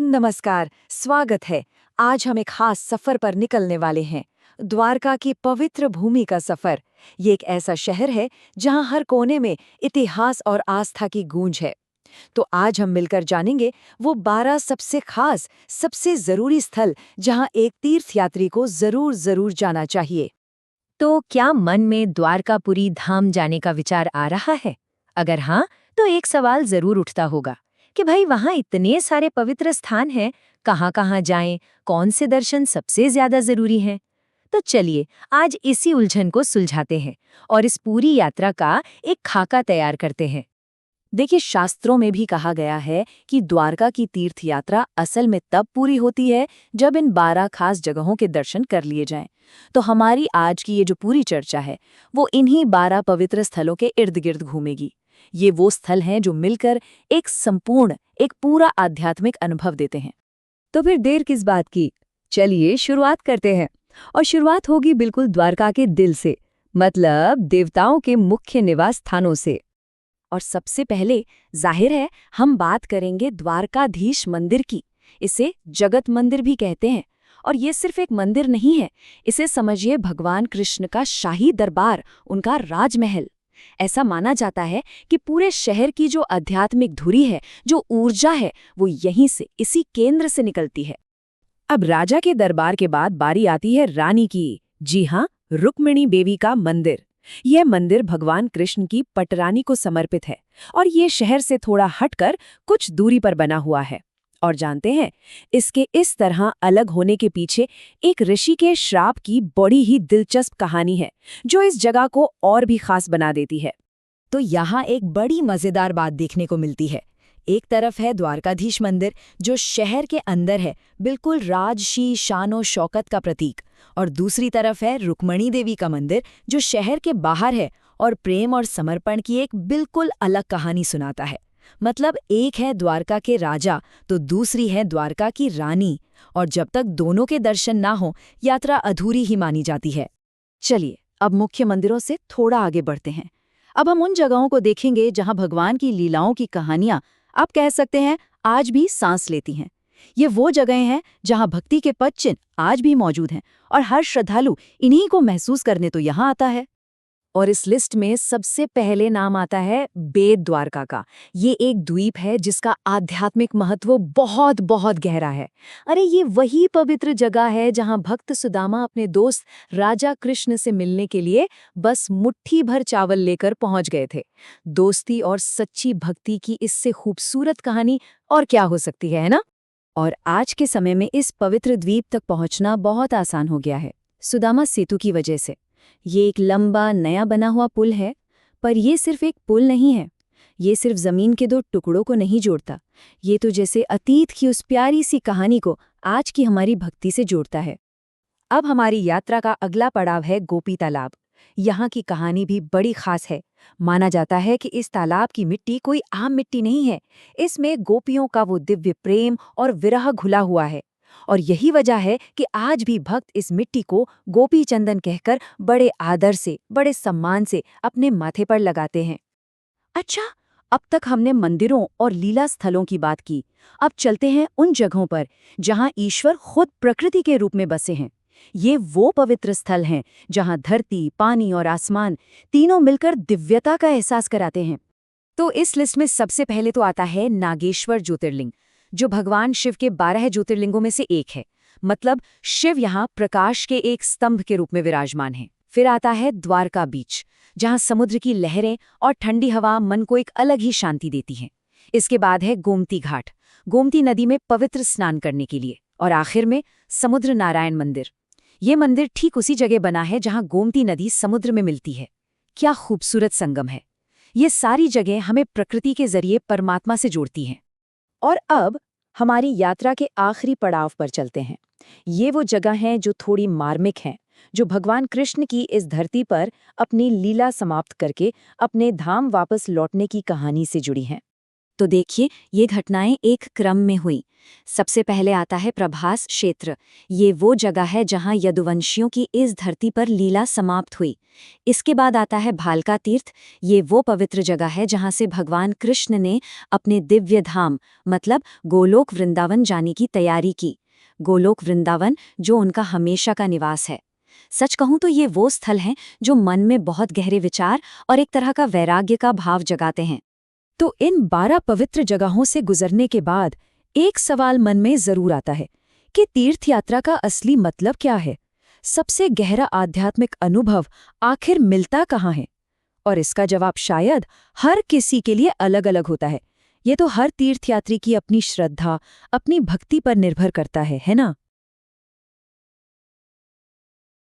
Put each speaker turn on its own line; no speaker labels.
नमस्कार, स्वागत है। आज हम एक खास सफर पर निकलने वाले हैं। द्वारका की पवित्र भूमि का सफर। ये एक ऐसा शहर है जहां हर कोने में इतिहास और आस्था की गूंज है। तो आज हम मिलकर जानेंगे वो 12 सबसे खास, सबसे जरूरी स्थल जहां एक तीर्थयात्री को जरूर जरूर जाना चाहिए।
तो क्या मन में द्वारकापुरी धाम जाने का विचार आ रहा है? अगर हाँ, तो एक सवाल जरूर उठता होगा कि भाई वहाँ इतने सारे पवित्र स्थान हैं, कहाँ-कहाँ जाएं, कौन से दर्शन सबसे ज्यादा जरूरी हैं? तो चलिए, आज इसी उलझन को सुलझाते हैं और इस पूरी यात्रा का एक खाका तैयार करते हैं।
देखिए, शास्त्रों में भी कहा गया है कि द्वारका की तीर्थ यात्रा असल में तब पूरी होती है जब इन 12 खास जगहों के दर्शन कर लिए जाएं। तो हमारी आज की ये जो पूरी चर्चा है वो इन्हीं 12 पवित्र स्थलों के इर्द गिर्द घूमेगी। ये वो स्थल हैं जो मिलकर एक संपूर्ण, एक पूरा आध्यात्मिक अनुभव देते हैं।
तो फिर देर किस बात की? चलिए शुरुआत करते हैं। और शुरुआत होगी बिल्कुल द्वारका के दिल से, मतलब देवताओं के मुख्य निवास स्थानों से।
और सबसे पहले जाहिर है हम बात करेंगे द्वारकाधीश मंदिर की। इसे जगत मंदिर भी कहते हैं। और ये सिर्फ एक मंदिर नहीं है, इसे समझिए भगवान कृष्ण का शाही दरबार, उनका राजमहल। ऐसा माना जाता है कि पूरे शहर की जो आध्यात्मिक धुरी है, जो ऊर्जा है, वो यहीं से, इसी केंद्र से निकलती है। अब राजा के दरबार के बाद बारी आती है रानी की। जी हाँ, रुक्मिणी देवी का मंदिर। यह मंदिर भगवान कृष्ण की पटरानी को समर्पित है और ये शहर से थोड़ा हटकर कुछ दूरी पर बना हुआ है। और जानते हैं, इसके इस तरह अलग होने के पीछे एक ऋषि के श्राप की बड़ी ही दिलचस्प कहानी है, जो इस जगह को और भी खास बना देती है। तो यहाँ एक बड़ी मजेदार बात देखने को मिलती है। एक तरफ है द्वारकाधीश मंदिर, जो शहर के अंदर है, बिल्कुल राजशी शानो शौकत का प्रतीक। और दूसरी तरफ है रुक्मिणी देवी का मंदिर, जो शहर के बाहर है और प्रेम और समर्पण की एक बिल्कुल अलग कहानी सुनाता है। मतलब एक है द्वारका के राजा, तो दूसरी है द्वारका की रानी। और जब तक दोनों के दर्शन ना हो, यात्रा अधूरी ही मानी जाती है। चलिए, अब मुख्य मंदिरों से थोड़ा आगे बढ़ते हैं। अब हम उन जगहों को देखेंगे जहां भगवान की लीलाओं की कहानियां, आप कह सकते हैं, आज भी सांस लेती हैं। ये वो जगहें हैं जहां भक्ति के पद चिन्ह आज भी मौजूद हैं और हर श्रद्धालु इन्हीं को महसूस करने तो यहाँ आता है। और इस लिस्ट में सबसे पहले नाम आता है बेद द्वारका का। ये एक द्वीप है जिसका आध्यात्मिक महत्व बहुत बहुत गहरा है। अरे ये वही पवित्र जगह है जहां भक्त सुदामा अपने दोस्त राजा कृष्ण से मिलने के लिए बस मुट्ठी भर चावल लेकर पहुंच गए थे। दोस्ती और सच्ची भक्ति की इससे खूबसूरत कहानी और क्या हो सकती है ना? और आज के समय में इस पवित्र द्वीप तक पहुंचना बहुत आसान हो गया है, सुदामा सेतु की वजह से। ये एक लंबा नया बना हुआ पुल है, पर ये सिर्फ एक पुल नहीं है। ये सिर्फ जमीन के दो टुकड़ों को नहीं जोड़ता। ये तो जैसे अतीत की उस प्यारी सी कहानी को आज की हमारी भक्ति से जोड़ता है। अब हमारी यात्रा का अगला पड़ाव है गोपी तालाब। यहाँ की कहानी भी बड़ी खास है। माना जाता है कि इस तालाब की मिट्टी कोई आम मिट्टी नहीं है। इसमें गोपियों का वो दिव्य प्रेम और विरह घुला हुआ है। और यही वजह है कि आज भी भक्त इस मिट्टी को गोपी चंदन कहकर बड़े आदर से, बड़े सम्मान से अपने माथे पर लगाते हैं। अच्छा, अब तक हमने मंदिरों और लीला स्थलों की बात की। अब चलते हैं उन जगहों पर जहां ईश्वर खुद प्रकृति के रूप में बसे हैं। ये वो पवित्र स्थल हैं जहां धरती, पानी और आसमान तीनों मिलकर दिव्यता का एहसास कराते हैं। तो इस लिस्ट में सबसे पहले तो आता है नागेश्वर ज्योतिर्लिंग, जो भगवान शिव के 12 ज्योतिर्लिंगों में से एक है। मतलब शिव यहाँ प्रकाश के एक स्तंभ के रूप में विराजमान है। फिर आता है द्वारका बीच, जहाँ समुद्र की लहरें और ठंडी हवा मन को एक अलग ही शांति देती हैं। इसके बाद है गोमती घाट, गोमती नदी में पवित्र स्नान करने के लिए। और आखिर में समुद्र नारायण मंदिर। ये मंदिर ठीक उसी जगह बना है जहाँ गोमती नदी समुद्र में मिलती है। क्या खूबसूरत संगम है। ये सारी जगह हमें प्रकृति के जरिए परमात्मा से जोड़ती हैं। और अब हमारी यात्रा के आखिरी पड़ाव पर चलते हैं। ये वो जगह हैं जो थोड़ी मार्मिक हैं, जो भगवान कृष्ण की इस धरती पर अपनी लीला समाप्त करके अपने धाम वापस लौटने की कहानी से जुड़ी हैं। तो देखिए, ये घटनाएं एक क्रम में हुई। सबसे पहले आता है प्रभास क्षेत्र। ये वो जगह है जहां यदुवंशियों की इस धरती पर लीला समाप्त हुई। इसके बाद आता है भालका तीर्थ। ये वो पवित्र जगह है जहां से भगवान कृष्ण ने अपने दिव्य धाम मतलब गोलोक वृंदावन जाने की तैयारी की। गोलोक वृंदावन जो उनका हमेशा का निवास है। सच कहूं तो ये वो स्थल हैं जो मन में बहुत गहरे विचार और एक तरह का वैराग्य का भाव जगाते हैं।
तो इन 12 पवित्र जगहों से गुजरने के बाद एक सवाल मन में जरूर आता है कि तीर्थ यात्रा का असली मतलब क्या है? सबसे गहरा आध्यात्मिक अनुभव आखिर मिलता कहाँ है? और इसका जवाब शायद हर किसी के लिए अलग-अलग होता है। ये तो हर तीर्थयात्री की अपनी श्रद्धा, अपनी भक्ति पर निर्भर करता है ना?